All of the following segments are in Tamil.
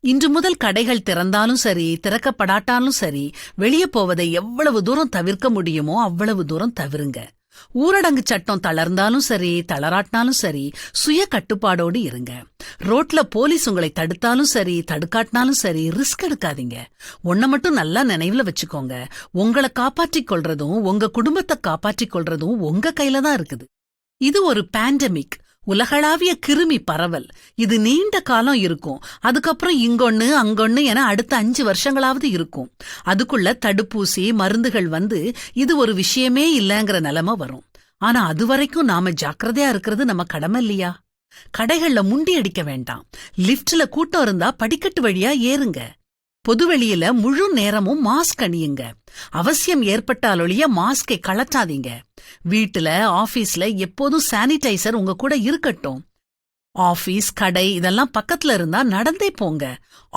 இன்று முதல் கடைகள் திறந்தாலும் சரி, திறக்கப்படாட்டாலும் சரி, வெளியே போவதை எவ்வளவு தூரம் தவிர்க்க முடியுமோ அவ்வளவு தூரம் தவிருங்க. ஊரடங்கு சட்டம் தளர்ந்தாலும் சரி, தளராட்டினாலும் சரி, சுய கட்டுப்பாடோடு இருங்க. ரோட்ல போலீஸ் உங்களை தடுத்தாலும் சரி, தடுக்காட்டினாலும் சரி, ரிஸ்க் எடுக்காதீங்க. ஒன்ன மட்டும் நல்லா நினைவுல வச்சுக்கோங்க, உங்களை காப்பாற்றிக் கொள்றதும் உங்க குடும்பத்தை காப்பாற்றிக் கொள்றதும் உங்க கையில தான் இருக்குது. இது ஒரு பேண்டமிக், உலகளாவிய கிருமி பரவல். இது நீண்ட காலம் இருக்கும். அதுக்கப்புறம் இங்கொன்னு அங்கொன்னு என அடுத்த 5 வருஷங்களாவது இருக்கும். அதுக்குள்ள தடுப்பூசி மருந்துகள் வந்து இது ஒரு விஷயமே இல்லங்கிற நிலைமை வரும். ஆனா அதுவரைக்கும் நாம ஜாக்கிரதையா இருக்கிறது நம்ம கடமை இல்லையா? கடைகள்ல முண்டி அடிக்க வேண்டாம். லிப்ட்ல கூட்டம் இருந்தா படிக்கட்டு வழியா ஏறுங்க. பொதுவெளியில முழு நேரமும் மாஸ்க் அணியுங்க. அவசியம் ஏற்பட்டாலொழிய மாஸ்கை கழட்டாதீங்க. வீட்டுல ஆபீஸ்ல எப்போதும் சானிடைசர் உங்க கூட இருக்கட்டும். ஆபீஸ் கடை இதெல்லாம் பக்கத்துல இருந்தா நடந்தே போங்க.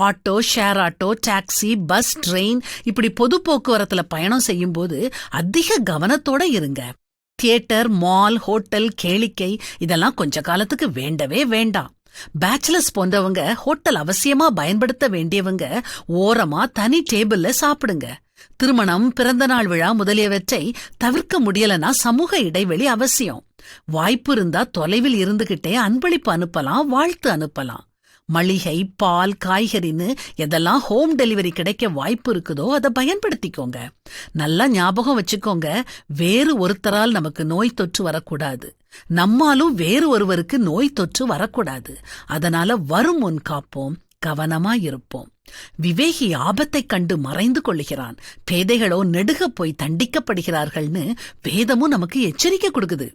Auto, share auto, taxi, bus, train இப்படி பொது போக்குவரத்துல பயணம் செய்யும் போது அதிக கவனத்தோட இருங்க. தியேட்டர், மால், ஹோட்டல், கேளிக்கை இதெல்லாம் கொஞ்ச காலத்துக்கு வேண்டவே வேண்டாம். பேச்சுலர்ஸ் போன்றவங்க ஹோட்டல் அவசியமா பயன்படுத்த வேண்டியவங்க ஓரமா தனி டேபிள்ல சாப்பிடுங்க. திருமணம், பிறந்தநாள் விழா முதலியவற்றை தவிர்க்க முடியலனா சமூக இடைவெளி அவசியம். வாய்ப்பு இருந்தா தொலைவில் இருந்துகிட்டே அன்பளிப்பு அனுப்பலாம், வாழ்த்து அனுப்பலாம். மளிகை, பால், காய்கறின்னு எதெல்லாம் ஹோம் டெலிவரி கிடைக்க வாய்ப்பு இருக்குதோ அதை பயன்படுத்திக்கோங்க. நல்லா ஞாபகம் வச்சுக்கோங்க, வேறு ஒருத்தரால் நமக்கு நோய் தொற்று வரக்கூடாது. நம்மாலும் வேறு ஒருவருக்கு நோய் தொற்று வரக்கூடாது. அதனால வரும் முன் காப்போம், கவனமா இருப்போம். விவேகி ஆபத்தைக் கண்டு மறைந்து கொள்ளுகிறான், பேதைகளோ நெடுக போய் தண்டிக்கப்படுகிறார்கள்னு வேதமும் நமக்கு எச்சரிக்கை கொடுக்குது.